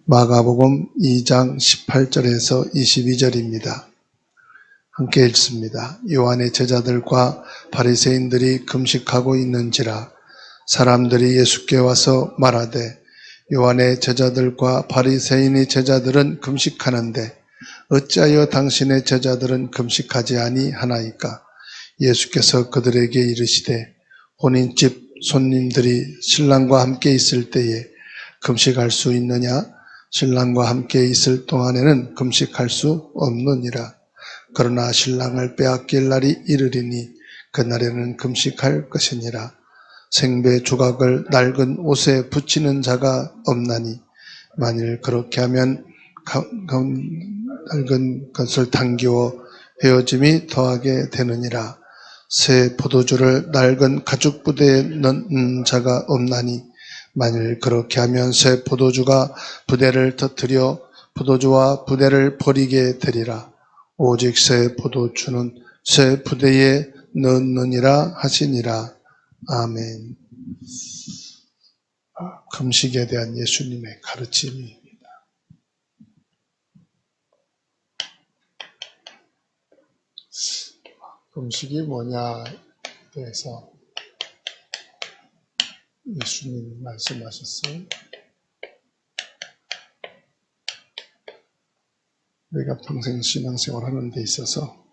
마가복음 2장 18절에서 22절입니다. 함께 읽습니다. 요한의 제자들과 바리새인들이 금식하고 있는지라 사람들이 예수께 와서 말하되 요한의 제자들과 바리새인의 제자들은 금식하는데 어찌하여 당신의 제자들은 금식하지 아니하나이까? 예수께서 그들에게 이르시되 혼인집 손님들이 신랑과 함께 있을 때에 금식할 수 있느냐? 신랑과 함께 있을 동안에는 금식할 수 없느니라. 그러나 신랑을 빼앗길 날이 이르리니 그날에는 금식할 것이니라. 생배 조각을 낡은 옷에 붙이는 자가 없나니 만일 그렇게 하면 낡은 것을 당기워 헤어짐이 더하게 되느니라. 새 포도주를 낡은 가죽 부대에 넣는 자가 없나니 만일 그렇게 하면 새 포도주가 부대를 터뜨려 포도주와 부대를 버리게 되리라. 오직 새 포도주는 새 부대에 넣느니라 하시니라. 아멘. 금식에 대한 예수님의 가르침입니다. 금식이 뭐냐에 대해서 예수님이 말씀하셨어요. 우리가 평생 신앙생활 하는 데 있어서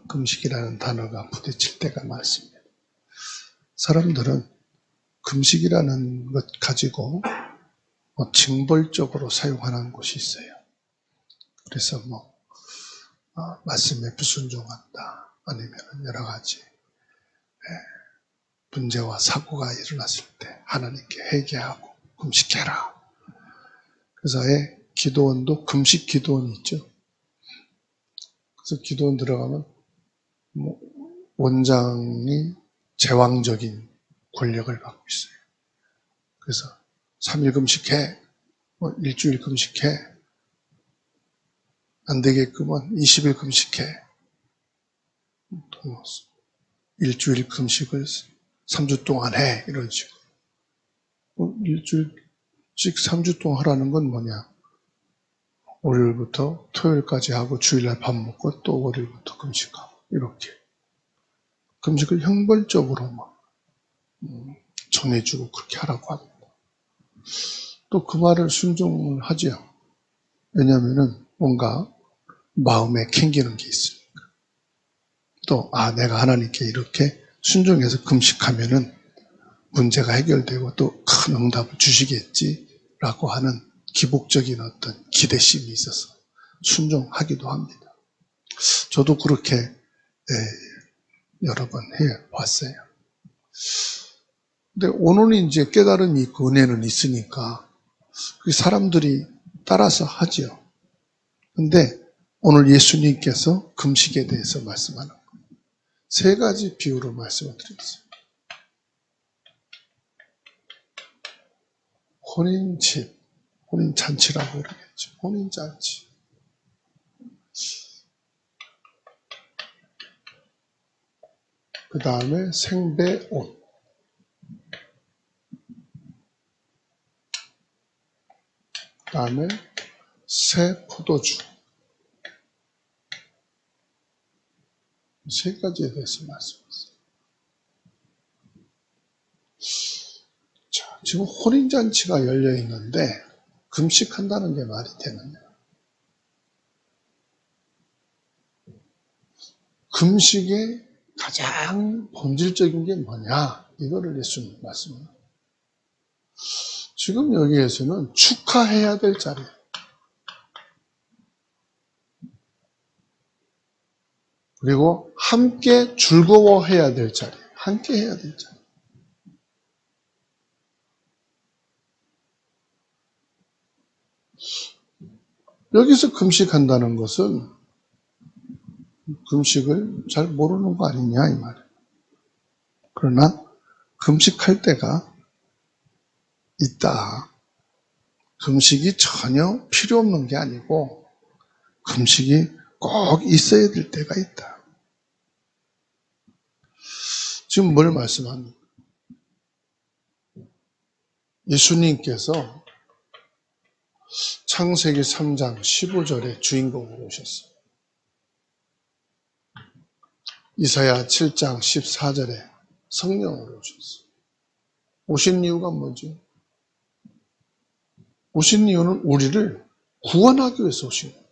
금식이라는 단어가 부딪힐 때가 많습니다. 사람들은 금식이라는 것 가지고 징벌적으로 사용하는 곳이 있어요. 그래서 말씀에 불순종한다, 아니면 여러 가지 문제와 사고가 일어났을 때 하나님께 회개하고 금식해라. 그래서 기도원도 금식 기도원이 있죠. 그래서 기도원 들어가면 원장이 제왕적인 권력을 갖고 있어요. 그래서 3일 금식해, 일주일 금식해, 안 되겠구먼 20일 금식해, 또 일주일 금식을 3주 동안 해, 이런 식으로. 일주일씩 3주 동안 하라는 건 뭐냐? 월요일부터 토요일까지 하고 주일날 밥 먹고 또 월요일부터 금식하고 이렇게 금식을 형벌적으로 정해주고 그렇게 하라고 합니다. 또 그 말을 순종을 하죠. 왜냐하면은 뭔가 마음에 캥기는 게 있으니까. 또 내가 하나님께 이렇게 순종해서 금식하면은 문제가 해결되고 또 큰 응답을 주시겠지라고 하는 기복적인 어떤 기대심이 있어서 순종하기도 합니다. 저도 그렇게 여러 번 해왔어요. 근데 오늘은 이제 깨달음이 있고 은혜는 있으니까 사람들이 따라서 하죠. 근데 오늘 예수님께서 금식에 대해서 말씀하는 거예요. 세 가지 비유로 말씀을 드리겠습니다. 혼인잔치라고 그러겠죠. 혼인잔치. 그 다음에 생배옷. 그 다음에 새 포도주. 세 가지에 대해서 말씀했어요. 자, 지금 혼인잔치가 열려 있는데 금식한다는 게 말이 되느냐? 금식의 가장 본질적인 게 뭐냐? 이거를 예수님 말씀합니다. 지금 여기에서는 축하해야 될 자리예요. 그리고 함께 즐거워해야 될 자리예요. 함께 해야 될 자리. 여기서 금식한다는 것은 금식을 잘 모르는 거 아니냐 이 말이에요. 그러나 금식할 때가 있다. 금식이 전혀 필요 없는 게 아니고 금식이 꼭 있어야 될 때가 있다. 지금 뭘 말씀합니까? 예수님께서 창세기 3장 15절에 주인공으로 오셨어요. 이사야 7장 14절에 성령으로 오셨어요. 오신 이유가 뭐죠? 오신 이유는 우리를 구원하기 위해서 오신 거예요.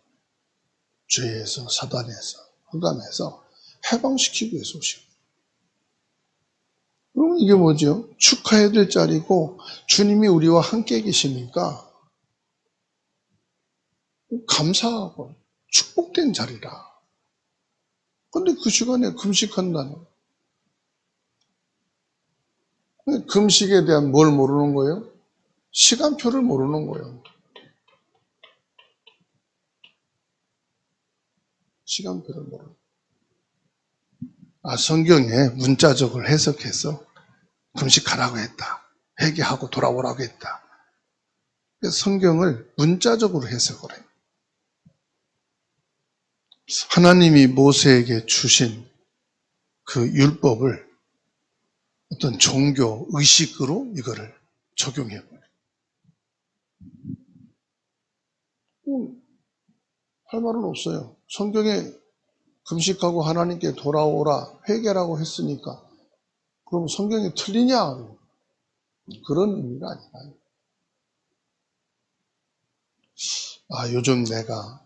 죄에서, 사단에서, 흑암에서 해방시키기 위해서 오신 거예요. 그럼 이게 뭐죠? 축하해야 될 자리고 주님이 우리와 함께 계시니까 감사하고 축복된 자리라. 근데 그 시간에 금식한다는. 금식에 대한 뭘 모르는 거예요? 시간표를 모르는 거예요. 시간표를 모르는 거예요. 성경에 문자적으로 해석해서 금식하라고 했다. 회개하고 돌아오라고 했다. 성경을 문자적으로 해석을 해요. 하나님이 모세에게 주신 그 율법을 어떤 종교 의식으로 이거를 적용해버려요. 할 말은 없어요. 성경에 금식하고 하나님께 돌아오라 회개라고 했으니까 그럼 성경이 틀리냐? 그런 의미가 아니라 요즘 내가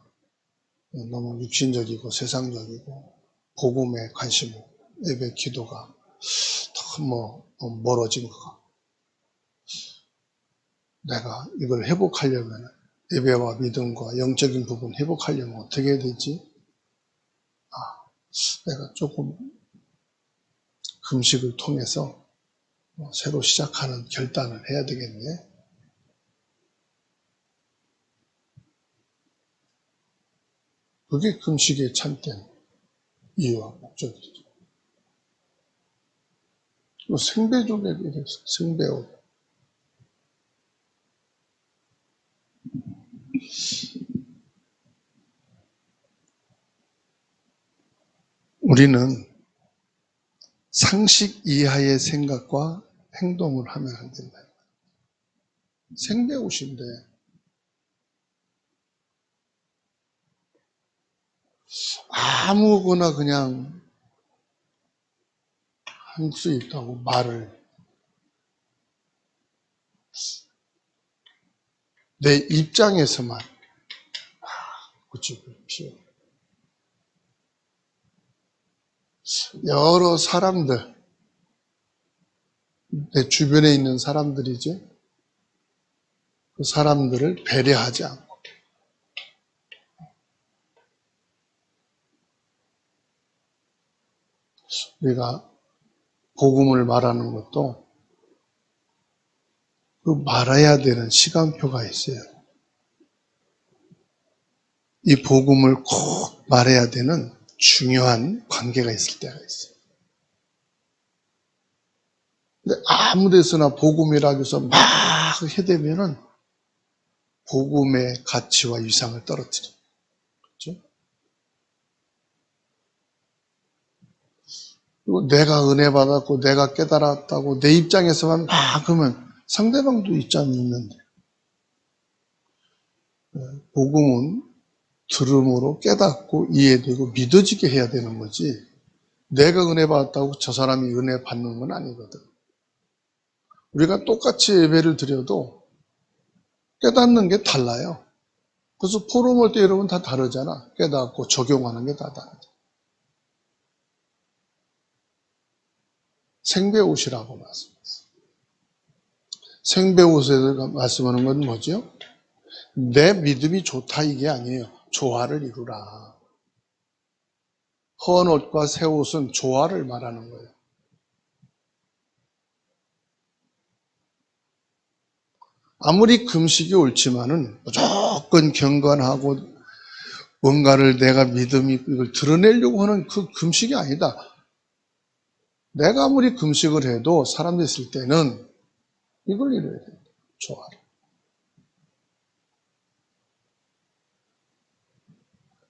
너무 육신적이고 세상적이고 복음에 관심 없고 예배 기도가 너무 멀어진 것 같고 내가 이걸 회복하려면 예배와 믿음과 영적인 부분 회복하려면 어떻게 해야 되지? 내가 조금 금식을 통해서 새로 시작하는 결단을 해야 되겠네. 그게 금식의 참된 이유와 목적이죠. 생배족에 대해서 생배옷. 우리는 상식 이하의 생각과 행동을 하면 안 된다. 생배옷인데 아무거나 그냥 할 수 있다고 말을 내 입장에서만 고집을 피워. 여러 사람들, 내 주변에 있는 사람들이죠. 그 사람들을 배려하지 않고 우리가 복음을 말하는 것도 그 말해야 되는 시간표가 있어요. 이 복음을 꼭 말해야 되는 중요한 관계가 있을 때가 있어요. 근데 아무 데서나 복음이라고 해서 막 해대면은 복음의 가치와 위상을 떨어뜨려요. 그렇죠? 그리고 내가 은혜 받았고 내가 깨달았다고 내 입장에서만 막 그러면 상대방도 입장이 있는데 복음은 들음으로 깨닫고 이해되고 믿어지게 해야 되는 거지 내가 은혜 받았다고 저 사람이 은혜 받는 건 아니거든. 우리가 똑같이 예배를 드려도 깨닫는 게 달라요. 그래서 포럼 올 때 여러분 다 다르잖아. 깨닫고 적용하는 게 다 다르죠. 생배옷이라고 말씀했어요. 생배옷에 말씀하는 건 뭐죠? 내 믿음이 좋다 이게 아니에요. 조화를 이루라. 헌 옷과 새 옷은 조화를 말하는 거예요. 아무리 금식이 옳지만은 무조건 경건하고 뭔가를 내가 믿음이 이걸 드러내려고 하는 그 금식이 아니다. 내가 아무리 금식을 해도 사람들 있을 때는 이걸 이뤄야 된다. 조화를.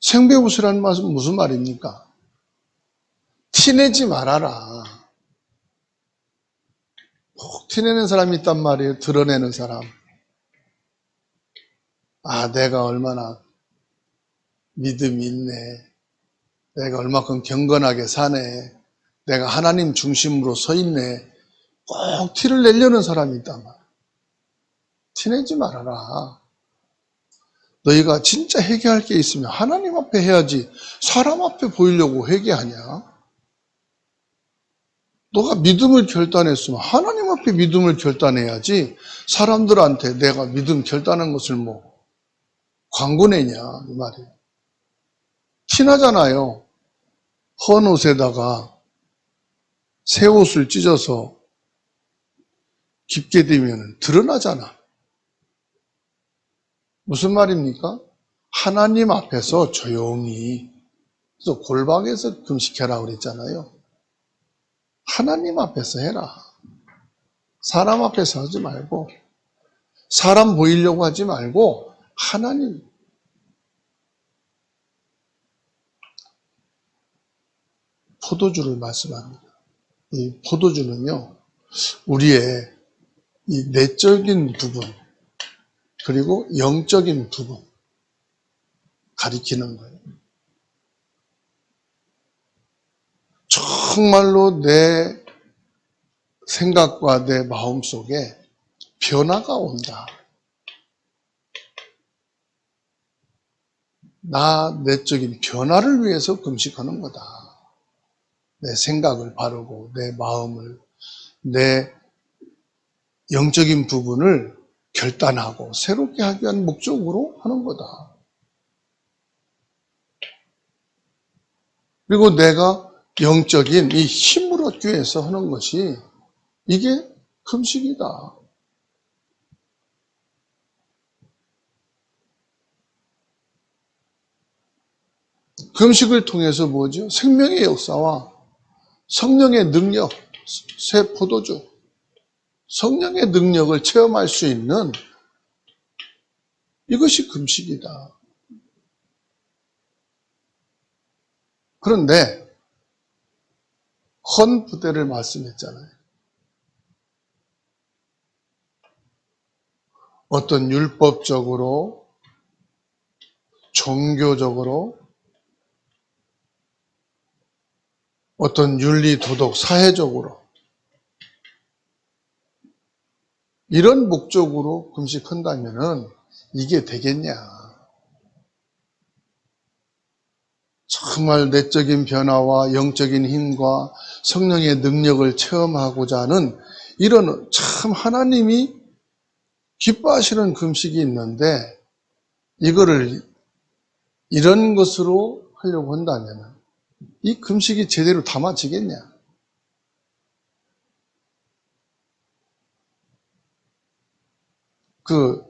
생배옷이라는 말은 무슨 말입니까? 티내지 말아라. 꼭 티내는 사람이 있단 말이에요. 드러내는 사람. 아, 내가 얼마나 믿음이 있네. 내가 얼마큼 경건하게 사네. 내가 하나님 중심으로 서 있네. 꼭 티를 내려는 사람이 있단 말이야. 티내지 말아라. 너희가 진짜 회개할 게 있으면 하나님 앞에 해야지 사람 앞에 보이려고 회개하냐? 너가 믿음을 결단했으면 하나님 앞에 믿음을 결단해야지 사람들한테 내가 믿음 결단한 것을 뭐 광고내냐 이 말이에요. 티나잖아요. 헌 옷에다가 새 옷을 찢어서 깊게 되면 드러나잖아. 무슨 말입니까? 하나님 앞에서 조용히, 그래서 골방에서 금식해라 그랬잖아요. 하나님 앞에서 해라. 사람 앞에서 하지 말고, 사람 보이려고 하지 말고 하나님. 포도주를 말씀합니다. 이 포도주는요, 우리의 이 내적인 부분 그리고 영적인 부분 가리키는 거예요. 정말로 내 생각과 내 마음 속에 변화가 온다. 나 내적인 변화를 위해서 금식하는 거다. 내 생각을 바르고 내 마음을, 내 영적인 부분을 결단하고 새롭게 하기 위한 목적으로 하는 거다. 그리고 내가 영적인 이 힘을 얻기 위해서 하는 것이 이게 금식이다. 금식을 통해서 뭐죠? 생명의 역사와 성령의 능력, 새 포도주, 성령의 능력을 체험할 수 있는 이것이 금식이다. 그런데 헌 부대를 말씀했잖아요. 어떤 율법적으로, 종교적으로, 어떤 윤리, 도덕, 사회적으로 이런 목적으로 금식한다면은 이게 되겠냐? 정말 내적인 변화와 영적인 힘과 성령의 능력을 체험하고자 하는 이런 참 하나님이 기뻐하시는 금식이 있는데 이거를 이런 것으로 하려고 한다면 이 금식이 제대로 담아지겠냐? 그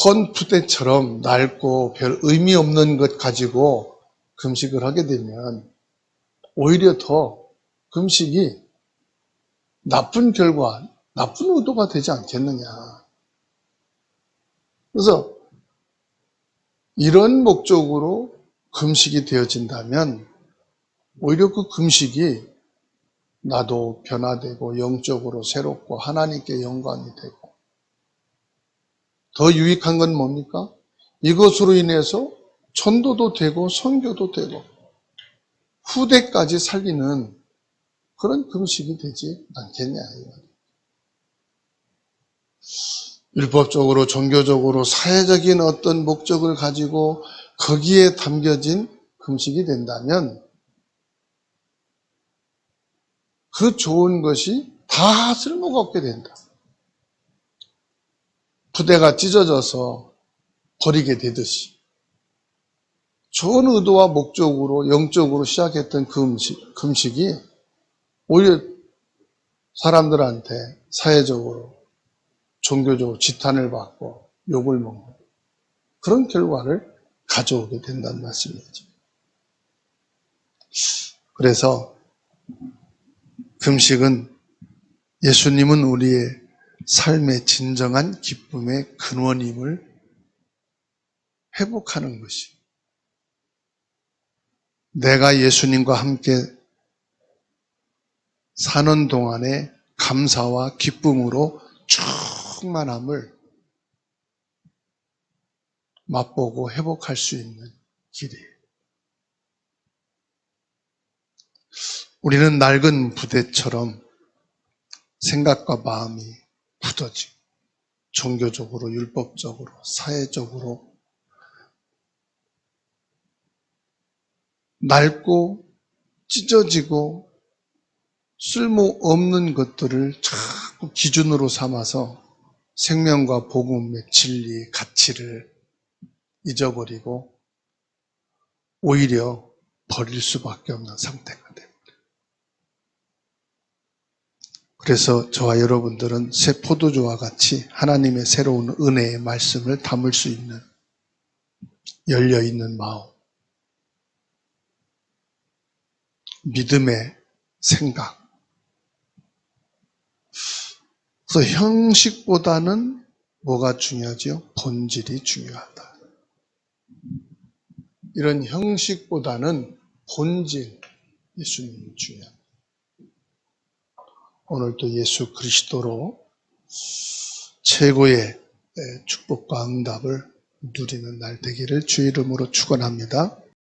헌푸대처럼 낡고 별 의미 없는 것 가지고 금식을 하게 되면 오히려 더 금식이 나쁜 결과, 나쁜 의도가 되지 않겠느냐. 그래서 이런 목적으로 금식이 되어진다면 오히려 그 금식이 나도 변화되고 영적으로 새롭고 하나님께 영광이 되고 더 유익한 건 뭡니까? 이것으로 인해서 전도도 되고 선교도 되고 후대까지 살리는 그런 금식이 되지 않겠냐. 율법적으로 종교적으로 사회적인 어떤 목적을 가지고 거기에 담겨진 금식이 된다면 그 좋은 것이 다 쓸모가 없게 된다. 부대가 찢어져서 버리게 되듯이 좋은 의도와 목적으로 영적으로 시작했던 그 금식이 오히려 사람들한테 사회적으로 종교적으로 지탄을 받고 욕을 먹는 그런 결과를 가져오게 된다는 말씀이죠. 그래서 금식은 예수님은 우리의 삶의 진정한 기쁨의 근원임을 회복하는 것이 내가 예수님과 함께 사는 동안에 감사와 기쁨으로 충만함을 맛보고 회복할 수 있는 길이에요. 우리는 낡은 부대처럼 생각과 마음이 굳어지고 종교적으로, 율법적으로, 사회적으로 낡고 찢어지고 쓸모없는 것들을 자꾸 기준으로 삼아서 생명과 복음의 진리, 가치를 잊어버리고 오히려 버릴 수밖에 없는 상태가 됩니다. 그래서 저와 여러분들은 새 포도주와 같이 하나님의 새로운 은혜의 말씀을 담을 수 있는 열려있는 마음, 믿음의 생각. 그래서 형식보다는 뭐가 중요하지요? 본질이 중요하다. 이런 형식보다는 본질, 예수님이 중요합니다. 오늘도 예수 그리스도로 최고의 축복과 응답을 누리는 날 되기를 주의 이름으로 축원합니다.